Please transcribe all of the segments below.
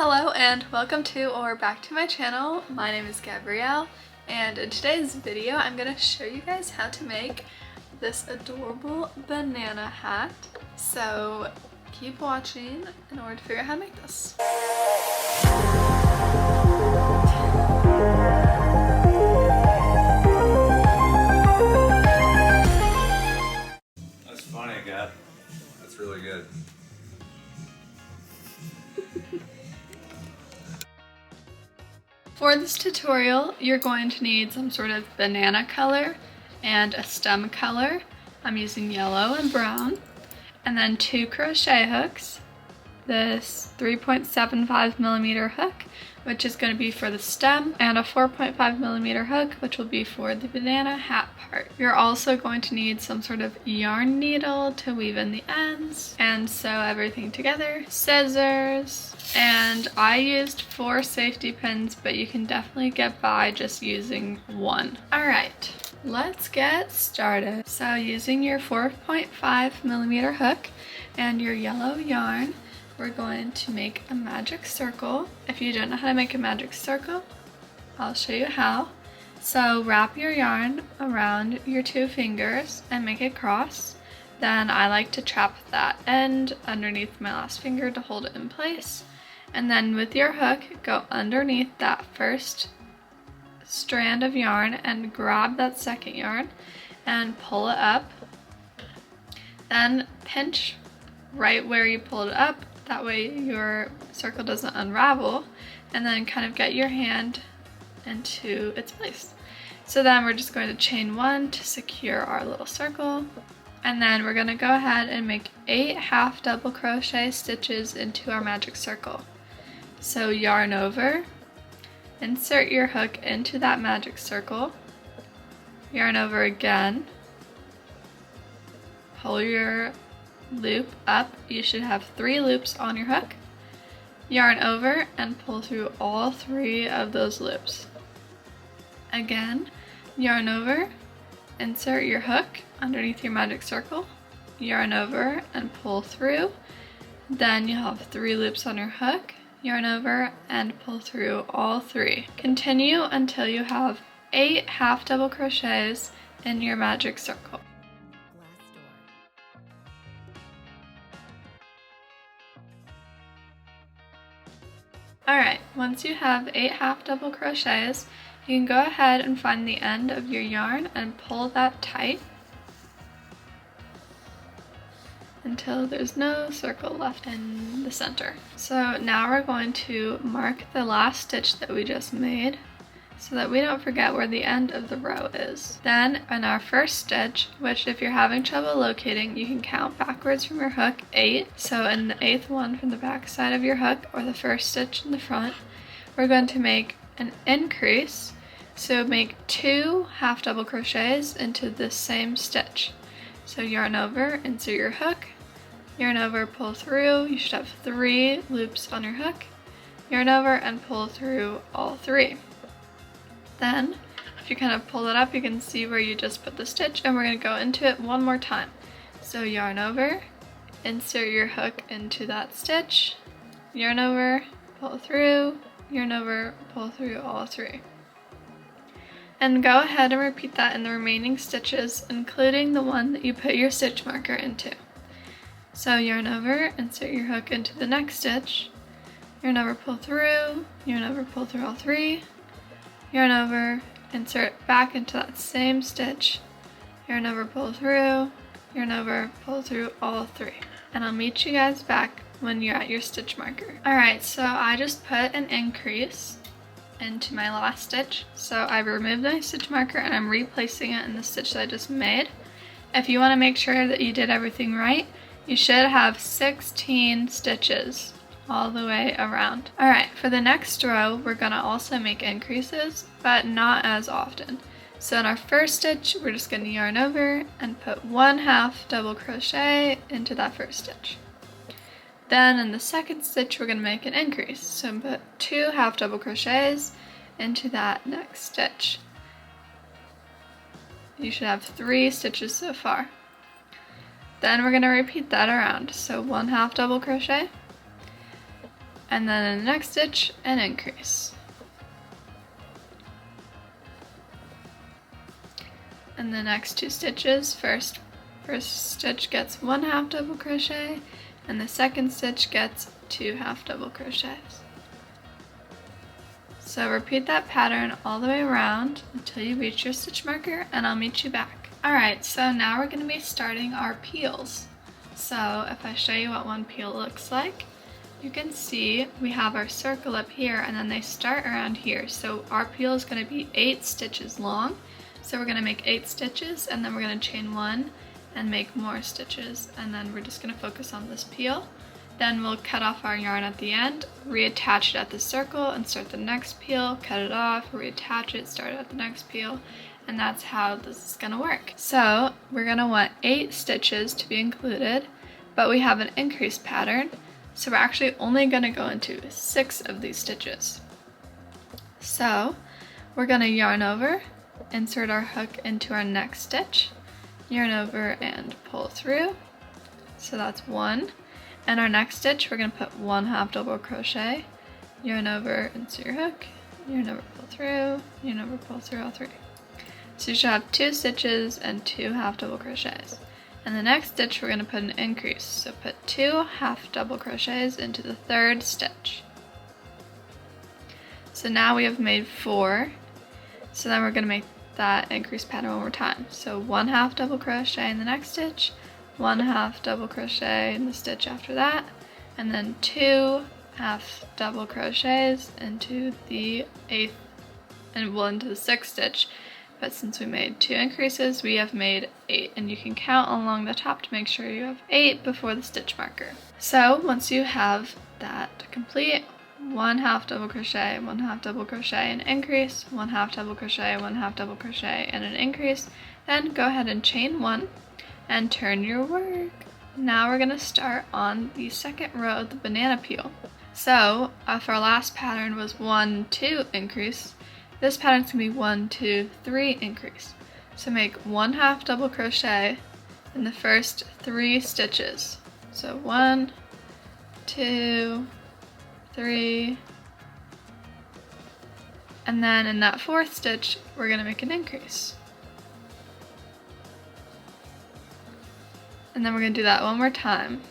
Hello and welcome to or back to my channel. My name is Gabrielle and in today's video I'm going to show you guys how to make this adorable banana hat. So keep watching in order to figure out how to make this. That's funny, Gab. That's really good. For this tutorial, you're going to need some sort of banana color and a stem color. I'm using yellow and brown. And then 2 crochet hooks. This 3.75mm hook, which is going to be for the stem, and a 4.5mm hook, which will be for the banana hat part. You're also going to need some sort of yarn needle to weave in the ends and sew everything together, scissors, and I used 4 safety pins, but you can definitely get by just using 1. Alright, let's get started. So using your 4.5mm hook and your yellow yarn, we're going to make a magic circle. If you don't know how to make a magic circle, I'll show you how. So wrap your yarn around your 2 fingers and make a cross. Then I like to trap that end underneath my last finger to hold it in place. And then with your hook, go underneath that first strand of yarn and grab that second yarn and pull it up. Then pinch right where you pulled it up. That way your circle doesn't unravel, and then kind of get your hand into its place. So then we're just going to chain 1 to secure our little circle, and then we're going to go ahead and make 8 half double crochet stitches into our magic circle. So yarn over, insert your hook into that magic circle, yarn over again, pull your loop up. You should have 3 loops on your hook. Yarn over and pull through all 3 of those loops. Again, yarn over, insert your hook underneath your magic circle, yarn over and pull through. Then you'll have 3 loops on your hook, yarn over and pull through all 3. Continue until you have 8 half double crochets in your magic circle. Alright, once you have 8 half double crochets, you can go ahead and find the end of your yarn and pull that tight until there's no circle left in the center. So now we're going to mark the last stitch that we just made so that we don't forget where the end of the row is. Then in our first stitch, which if you're having trouble locating, you can count backwards from your hook 8. So in the 8th one from the back side of your hook, or the first stitch in the front, we're going to make an increase. So make 2 half double crochets into this same stitch. So yarn over, insert your hook, yarn over, pull through. You should have 3 loops on your hook, yarn over and pull through all 3. Then, if you kind of pull it up, you can see where you just put the stitch, and we're going to go into it one more time. So yarn over, insert your hook into that stitch, yarn over, pull through, yarn over, pull through all 3. And go ahead and repeat that in the remaining stitches, including the one that you put your stitch marker into. So yarn over, insert your hook into the next stitch, yarn over, pull through, yarn over, pull through all 3, yarn over, insert back into that same stitch, yarn over, pull through, yarn over, pull through all 3. And I'll meet you guys back when you're at your stitch marker. Alright, so I just put an increase into my last stitch. So I've removed my stitch marker and I'm replacing it in the stitch that I just made. If you want to make sure that you did everything right, you should have 16 stitches all the way around. Alright, for the next row, we're gonna also make increases, but not as often. So in our first stitch, we're just gonna yarn over and put 1 half double crochet into that first stitch. Then in the second stitch, we're gonna make an increase. So put 2 half double crochets into that next stitch. You should have 3 stitches so far. Then we're gonna repeat that around. So 1 half double crochet, and then in the next stitch, an increase. In the next 2 stitches, first stitch gets 1 half double crochet, and the second stitch gets 2 half double crochets. So repeat that pattern all the way around until you reach your stitch marker, and I'll meet you back. Alright, so now we're going to be starting our peels. So if I show you what one peel looks like, you can see we have our circle up here and then they start around here. So our peel is going to be 8 stitches long. So we're going to make 8 stitches and then we're going to chain 1 and make more stitches, and then we're just going to focus on this peel. Then we'll cut off our yarn at the end, reattach it at the circle and start the next peel, cut it off, reattach it, start it at the next peel, and that's how this is going to work. So we're going to want 8 stitches to be included, but we have an increase pattern, so we're actually only going to go into 6 of these stitches. So we're going to yarn over, insert our hook into our next stitch, yarn over and pull through. So that's 1. And our next stitch, we're going to put 1 half double crochet, yarn over, insert your hook, yarn over, pull through, yarn over, pull through all 3. So you should have 2 stitches and 2 half double crochets. And the next stitch, we're going to put an increase. So put 2 half double crochets into the 3rd stitch. So now we have made 4. So then we're going to make that increase pattern one more time. So 1 half double crochet in the next stitch, 1 half double crochet in the stitch after that, and then 2 half double crochets into the 8th and into the 6th stitch. But since we made 2 increases, we have made 8, and you can count along the top to make sure you have 8 before the stitch marker. So once you have that complete, 1 half double crochet, 1 half double crochet, an increase, 1 half double crochet, 1 half double crochet, and an increase, then go ahead and chain 1 and turn your work. Now we're going to start on the second row of the banana peel. So if our last pattern was 1, 2 increase, this pattern's going to be 1, 2, 3 increase. So make 1 half double crochet in the first 3 stitches. So 1, 2, 3, and then in that 4th stitch, we're going to make an increase. And then we're going to do that one more time.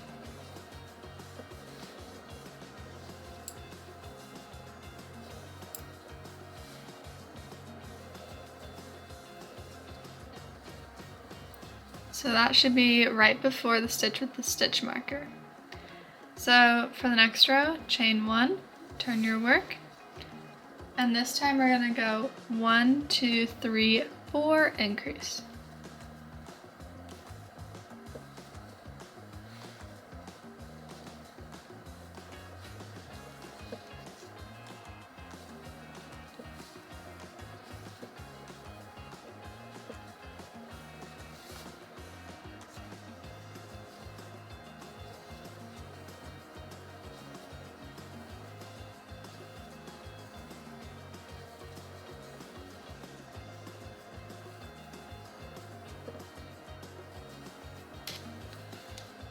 So that should be right before the stitch with the stitch marker. So for the next row, chain 1, turn your work, and this time we're going to go 1, 2, 3, 4 increase.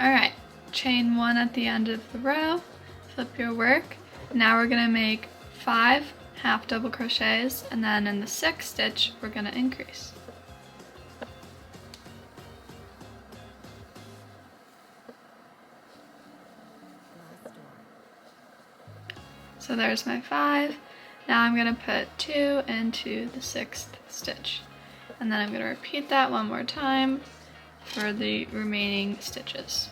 Alright, chain 1 at the end of the row, flip your work. Now we're going to make 5 half double crochets, and then in the 6th stitch we're going to increase. So there's my 5. Now I'm going to put 2 into the 6th stitch, and then I'm going to repeat that one more time for the remaining stitches.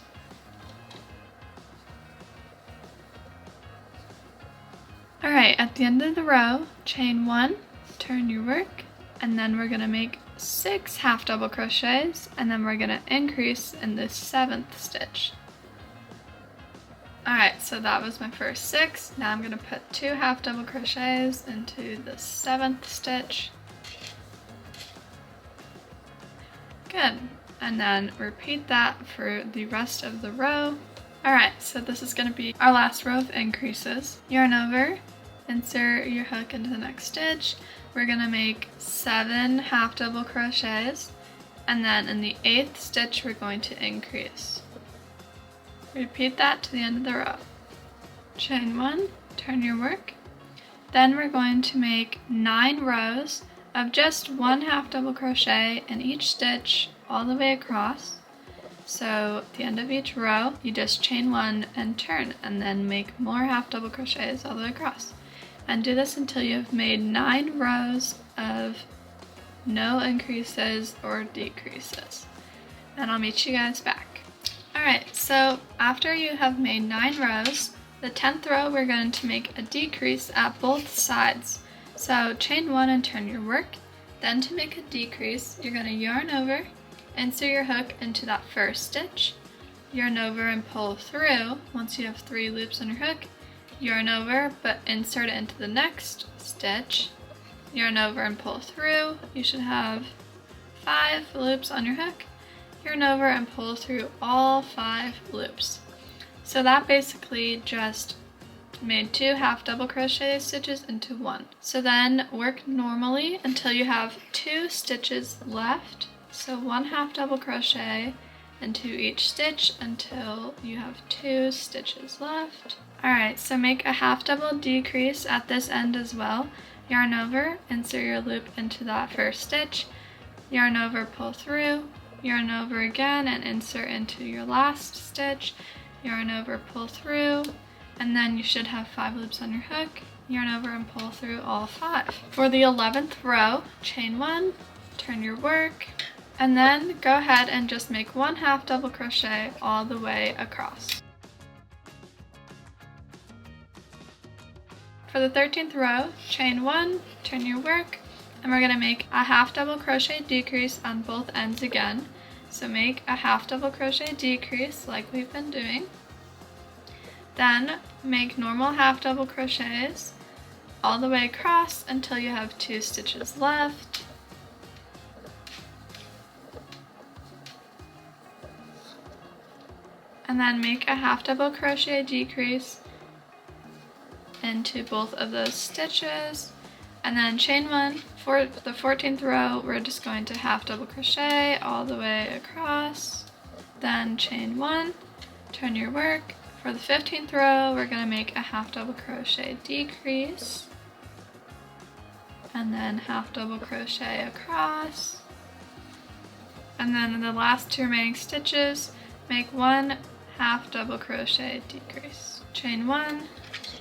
Alright, at the end of the row, chain 1, turn your work, and then we're going to make 6 half double crochets, and then we're going to increase in the 7th stitch. Alright, so that was my first 6. Now I'm going to put 2 half double crochets into the 7th stitch. Good. And then repeat that for the rest of the row. Alright, so this is going to be our last row of increases. Yarn over, insert your hook into the next stitch. We're going to make 7 half double crochets, and then in the 8th stitch we're going to increase. Repeat that to the end of the row. chain 1, turn your work. Then we're going to make 9 rows of just 1 half double crochet in each stitch all the way across. So at the end of each row, you just chain 1 and turn, and then make more half double crochets all the way across. And do this until you have made 9 rows of no increases or decreases. And I'll meet you guys back. Alright, so after you have made 9 rows, the 10th row we're going to make a decrease at both sides. So chain 1 and turn your work. Then to make a decrease, you're going to yarn over, insert your hook into that first stitch, yarn over and pull through. Once you have 3 loops on your hook, yarn over but insert it into the next stitch, yarn over and pull through. You should have 5 loops on your hook, yarn over and pull through all 5 loops. So that basically just made 2 half double crochet stitches into 1. So then work normally until you have 2 stitches left. So 1 half double crochet into each stitch until you have 2 stitches left. Alright, so make a half double decrease at this end as well. Yarn over, insert your loop into that first stitch, yarn over, pull through, yarn over again and insert into your last stitch, yarn over, pull through, and then you should have 5 loops on your hook, yarn over and pull through all 5. For the 11th row, chain 1, turn your work, and then go ahead and just make 1 half double crochet all the way across. For the 13th row, chain 1, turn your work, and we're going to make a half double crochet decrease on both ends again. So make a half double crochet decrease like we've been doing. Then make normal half double crochets all the way across until you have 2 stitches left. And then make a half double crochet decrease into both of those stitches, and then chain 1. For the 14th row, we're just going to half double crochet all the way across, then chain 1, turn your work. For the 15th row, we're going to make a half double crochet decrease, and then half double crochet across, and then in the last 2 remaining stitches, make 1 half double crochet decrease. Chain 1.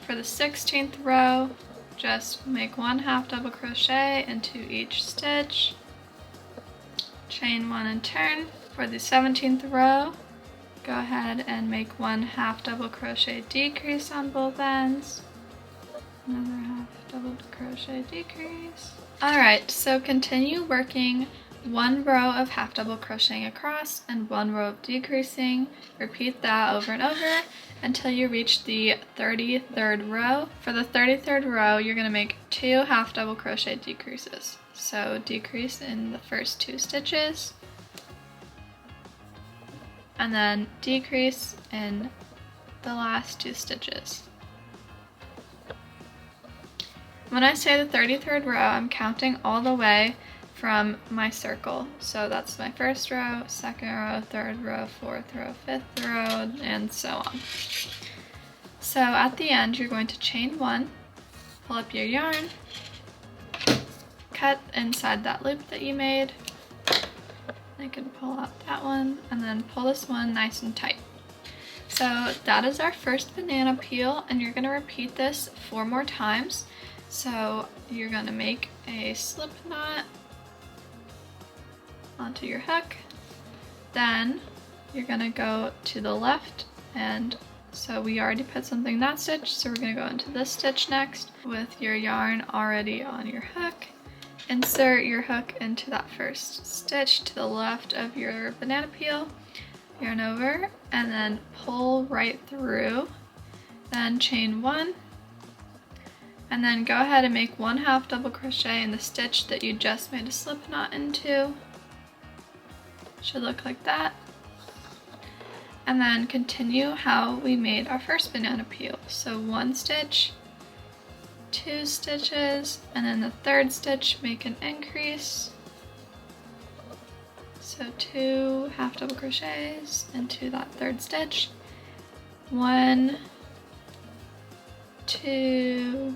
For the 16th row, just make 1 half double crochet into each stitch, chain 1 and turn. For the 17th row, go ahead and make 1 half double crochet decrease on both ends, another half double crochet decrease. Alright, so continue working 1 row of half double crocheting across and 1 row of decreasing. Repeat that over and over until you reach the 33rd row. For the 33rd row, you're going to make 2 half double crochet decreases. So decrease in the first 2 stitches, and then decrease in the last 2 stitches. When I say the 33rd row, I'm counting all the way from my circle. So that's my first row, second row, third row, fourth row, fifth row, and so on. So at the end, you're going to chain 1, pull up your yarn, cut inside that loop that you made. I can pull out that one, and then pull this one nice and tight. So that is our first banana peel, and you're going to repeat this 4 more times. So you're going to make a slip knot onto your hook, then you're going to go to the left, and so we already put something in that stitch, so we're going to go into this stitch next with your yarn already on your hook. Insert your hook into that first stitch to the left of your banana peel, yarn over, and then pull right through, then chain 1, and then go ahead and make 1 half double crochet in the stitch that you just made a slip knot into. Should look like that. And then continue how we made our first banana peel. So 1 stitch, 2 stitches, and then the 3rd stitch make an increase. So 2 half double crochets into that 3rd stitch, 1, 2,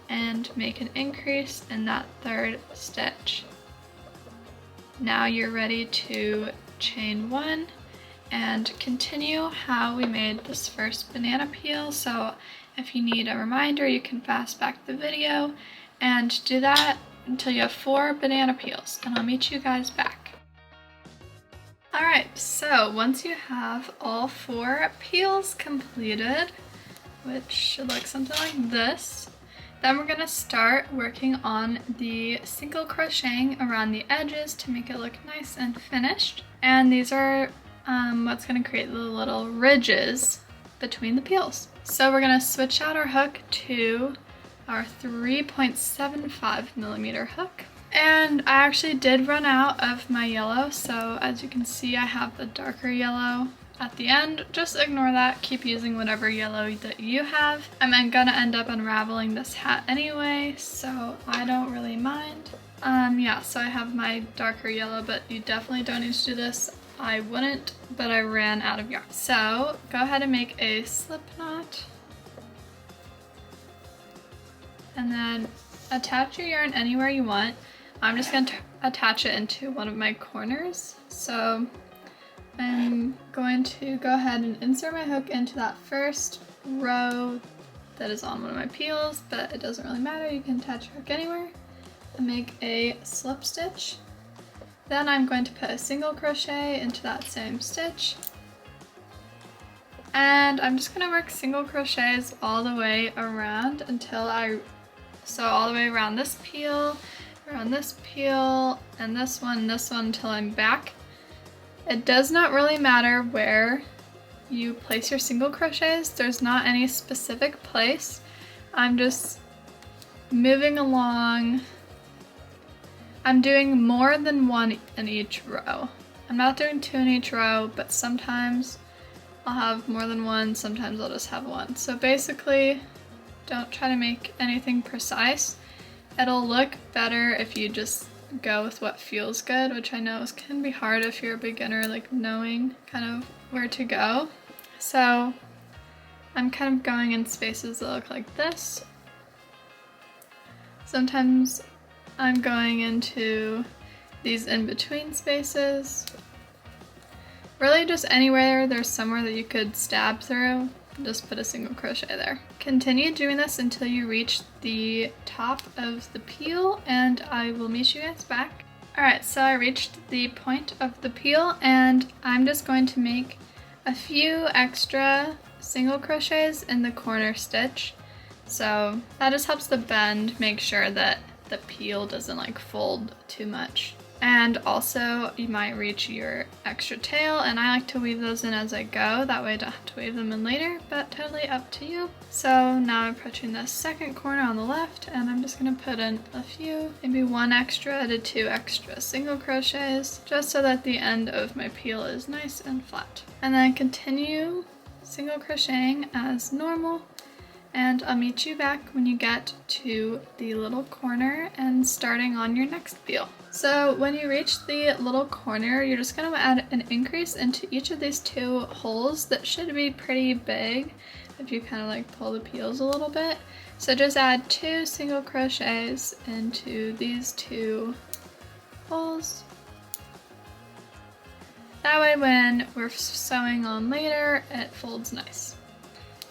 and make an increase in that third stitch. Now you're ready to chain 1 and continue how we made this first banana peel. So if you need a reminder, you can fast back the video and do that until you have 4 banana peels, and I'll meet you guys back. Alright, so once you have all 4 peels completed, which should look something like this, then we're going to start working on the single crocheting around the edges to make it look nice and finished. And these are what's going to create the little ridges between the peels. So we're going to switch out our hook to our 3.75 millimeter hook. And I actually did run out of my yellow, so as you can see I have the darker yellow at the end. Just ignore that, keep using whatever yellow that you have. I'm gonna end up unraveling this hat anyway, so I don't really mind. Yeah, so I have my darker yellow, but you definitely don't need to do this. I wouldn't, but I ran out of yarn. So go ahead and make a slip knot. And then attach your yarn anywhere you want. I'm just going to attach it into one of my corners. So I'm going to go ahead and insert my hook into that first row that is on one of my peels, but it doesn't really matter. You can attach your hook anywhere and make a slip stitch. Then I'm going to put a single crochet into that same stitch. And I'm just going to work single crochets all the way around until all the way around this peel, around this peel, and this one until I'm back. It does not really matter where you place your single crochets. There's not any specific place. I'm just moving along. I'm doing more than 1 in each row. I'm not doing 2 in each row, but sometimes I'll have more than 1, sometimes I'll just have 1. So basically, don't try to make anything precise. It'll look better if you just go with what feels good, which I know can be hard if you're a beginner, like knowing kind of where to go. So I'm kind of going in spaces that look like this. Sometimes I'm going into these in-between spaces. Really just anywhere there's somewhere that you could stab through, just put a single crochet there. Continue doing this until you reach the top of the peel, and I will meet you guys back. Alright, so I reached the point of the peel, and I'm just going to make a few extra single crochets in the corner stitch. So that just helps the bend make sure that the peel doesn't like fold too much. And also you might reach your extra tail, and I like to weave those in as I go, that way I don't have to weave them in later, but totally up to you. So now I'm approaching the second corner on the left, and I'm just going to put in a few, maybe 1 extra to 2 extra single crochets, just so that the end of my peel is nice and flat. And then continue single crocheting as normal, and I'll meet you back when you get to the little corner and starting on your next peel. So when you reach the little corner, you're just going to add an increase into each of these 2 holes that should be pretty big if you kind of like pull the peels a little bit. So just add 2 single crochets into these 2 holes. That way when we're sewing on later, it folds nice.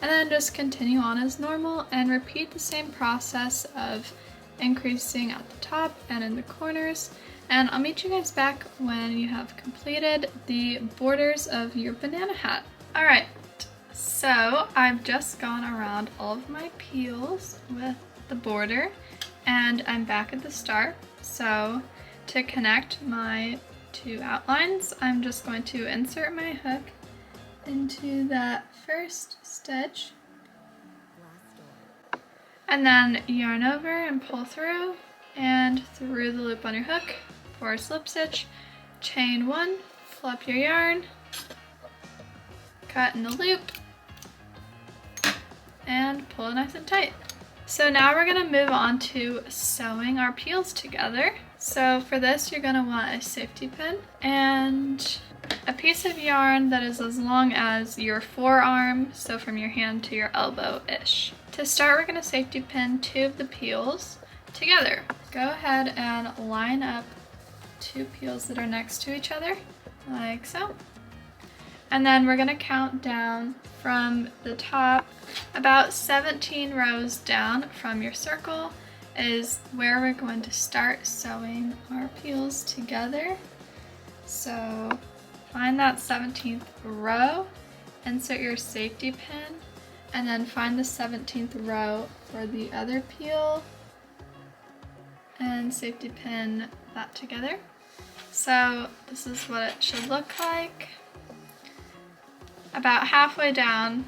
And then just continue on as normal and repeat the same process of increasing at the top and in the corners. And I'll meet you guys back when you have completed the borders of your banana hat. Alright, so I've just gone around all of my peels with the border, and I'm back at the start. So to connect my 2 outlines, I'm just going to insert my hook into that first stitch, and then yarn over and pull through and through the loop on your hook for a slip stitch, chain 1, pull up your yarn, cut in the loop, and pull it nice and tight. So now we're going to move on to sewing our peels together. So for this you're going to want a safety pin, and a piece of yarn that is as long as your forearm, so from your hand to your elbow-ish. To start, we're going to safety pin 2 of the peels together. Go ahead and line up 2 peels that are next to each other, like so. And then we're going to count down from the top. About 17 rows down from your circle is where we're going to start sewing our peels together. So find that 17th row, insert your safety pin, and then find the 17th row for the other peel and safety pin that together. So this is what it should look like. About halfway down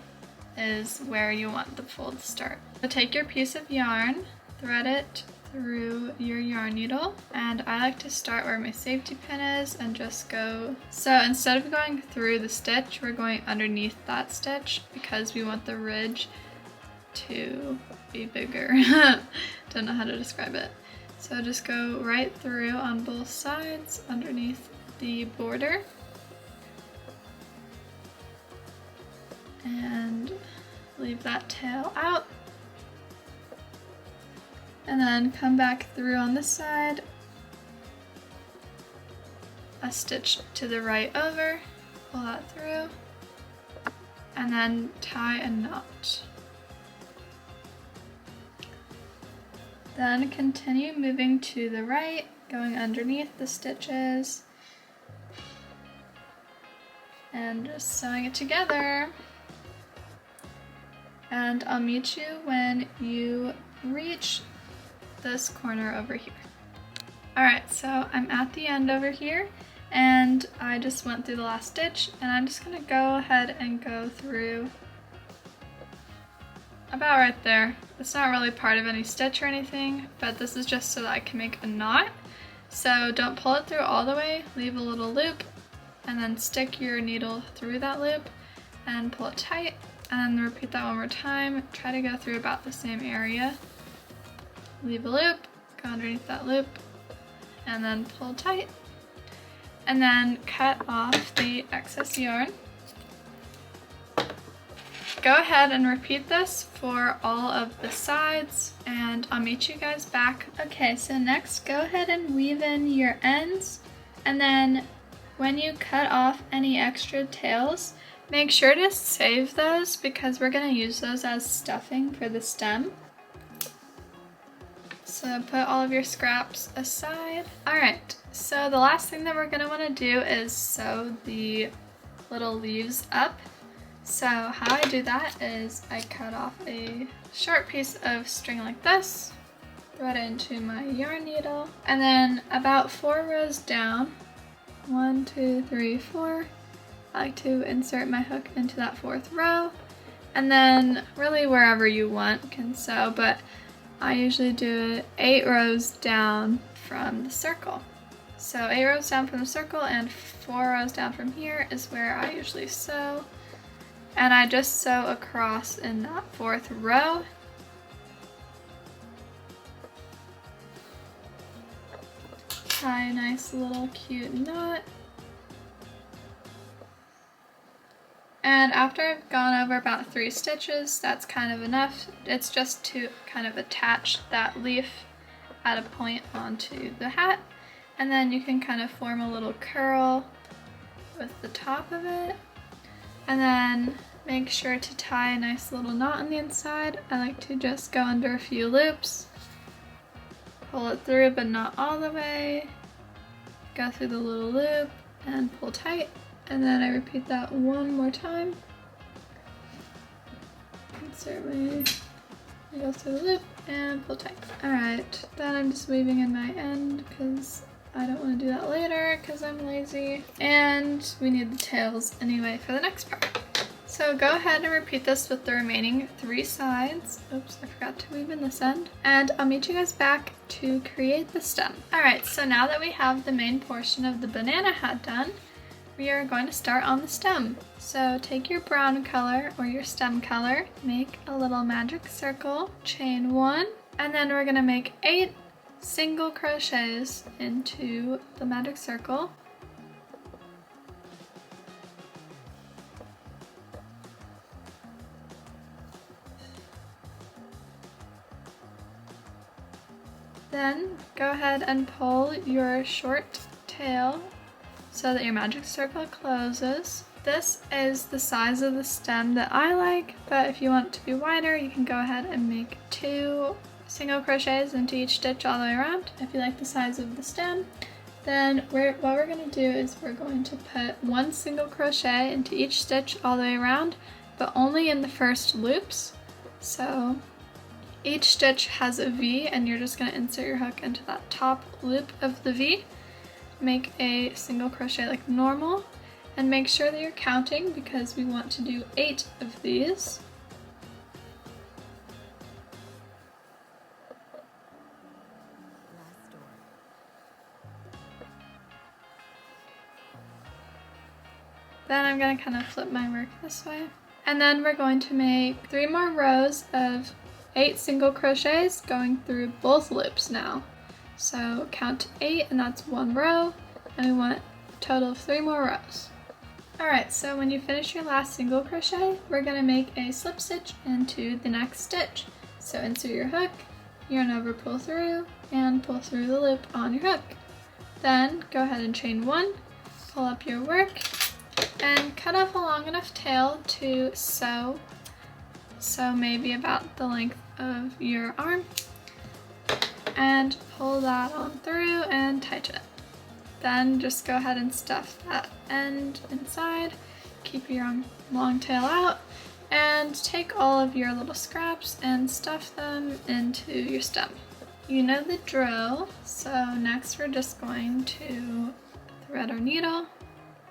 is where you want the fold to start. So take your piece of yarn, thread it through your yarn needle, and I like to start where my safety pin is and just go. So instead of going through the stitch, we're going underneath that stitch because we want the ridge to be bigger. Don't know how to describe it. So just go right through on both sides underneath the border. And leave that tail out. And then come back through on this side, a stitch to the right over, pull that through, and then tie a knot. Then continue moving to the right, going underneath the stitches, and just sewing it together. And I'll meet you when you reach this corner over here. Alright, so I'm at the end over here, and I just went through the last stitch, and I'm just going to go ahead and go through about right there. It's not really part of any stitch or anything, but this is just so that I can make a knot. So don't pull it through all the way, leave a little loop, and then stick your needle through that loop and pull it tight. And then repeat that one more time. Try to go through about the same area. Leave a loop, go underneath that loop, and then pull tight. And then cut off the excess yarn. Go ahead and repeat this for all of the sides, and I'll meet you guys back. Okay, so next go ahead and weave in your ends, and then when you cut off any extra tails, make sure to save those because we're going to use those as stuffing for the stem. So put all of your scraps aside. Alright, so the last thing that we're going to want to do is sew the little leaves up. So how I do that is I cut off a short piece of string like this, thread it into my yarn needle, and then about 4 rows down, 1, 2, 3, 4, I like to insert my hook into that 4th row, and then really wherever you want can sew, but I usually do it 8 rows down from the circle. So 8 rows down from the circle and 4 rows down from here is where I usually sew. And I just sew across in that 4th row. Tie a nice little cute knot. And after I've gone over about 3 stitches, that's kind of enough. It's just to kind of attach that leaf at a point onto the hat. And then you can kind of form a little curl with the top of it. And then make sure to tie a nice little knot on the inside. I like to just go under a few loops, pull it through but not all the way, go through the little loop and pull tight. And then I repeat that one more time. Insert my, go through the loop and pull tight. Alright, then I'm just weaving in my end because I don't want to do that later because I'm lazy. And we need the tails anyway for the next part. So go ahead and repeat this with the remaining 3 sides. Oops, I forgot to weave in this end. And I'll meet you guys back to create the stem. Alright, so now that we have the main portion of the banana hat done, we are going to start on the stem. So take your brown color or your stem color, make a little magic circle, chain 1, and then we're going to make 8 single crochets into the magic circle. Then go ahead and pull your short tail so that your magic circle closes. This is the size of the stem that I like, but if you want it to be wider, you can go ahead and make 2 single crochets into each stitch all the way around if you like the size of the stem. Then what we're going to do is we're going to put 1 single crochet into each stitch all the way around, but only in the first loops. So each stitch has a V, and you're just going to insert your hook into that top loop of the V. Make a single crochet like normal, and make sure that you're counting because we want to do 8 of these. Then I'm going to kind of flip my work this way. And then we're going to make 3 more rows of 8 single crochets going through both loops now. So count to 8, and that's 1 row, and we want a total of 3 more rows. Alright, so when you finish your last single crochet, we're going to make a slip stitch into the next stitch. So insert your hook, yarn over, pull through, and pull through the loop on your hook. Then go ahead and chain 1, pull up your work, and cut off a long enough tail to sew. So maybe about the length of your arm. And pull that on through and tighten it. Then just go ahead and stuff that end inside, keep your long tail out, and take all of your little scraps and stuff them into your stem. You know the drill, so next we're just going to thread our needle,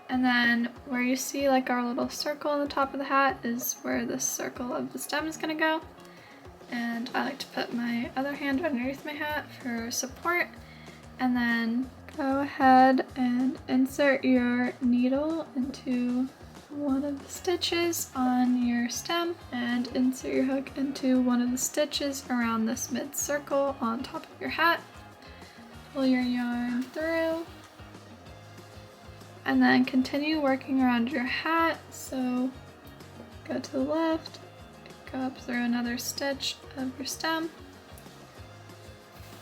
and then where you see like our little circle on the top of the hat is where the circle of the stem is going to go. And I like to put my other hand underneath my hat for support, and then go ahead and insert your needle into one of the stitches on your stem, and insert your hook into one of the stitches around this mid circle on top of your hat. Pull your yarn through, and then continue working around your hat. So go to the left, go up through another stitch of your stem,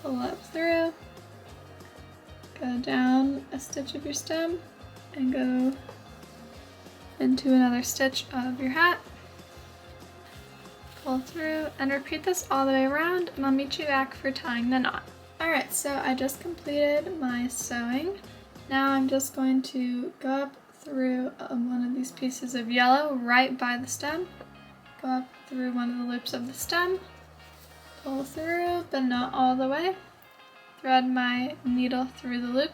pull up through, go down a stitch of your stem, and go into another stitch of your hat, pull through, and repeat this all the way around, and I'll meet you back for tying the knot. Alright, so I just completed my sewing. Now I'm just going to go up through one of these pieces of yellow right by the stem, go up through one of the loops of the stem, pull through, but not all the way, thread my needle through the loop,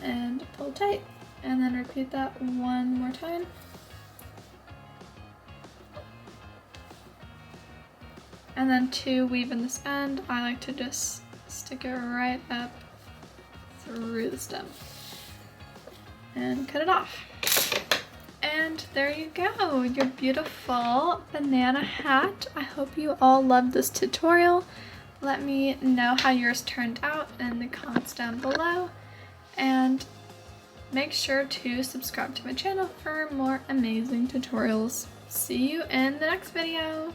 and pull tight, and then repeat that one more time. And then to weave in this end, I like to just stick it right up through the stem and cut it off. And there you go, your beautiful banana hat. I hope you all loved this tutorial. Let me know how yours turned out in the comments down below, and make sure to subscribe to my channel for more amazing tutorials. See you in the next video.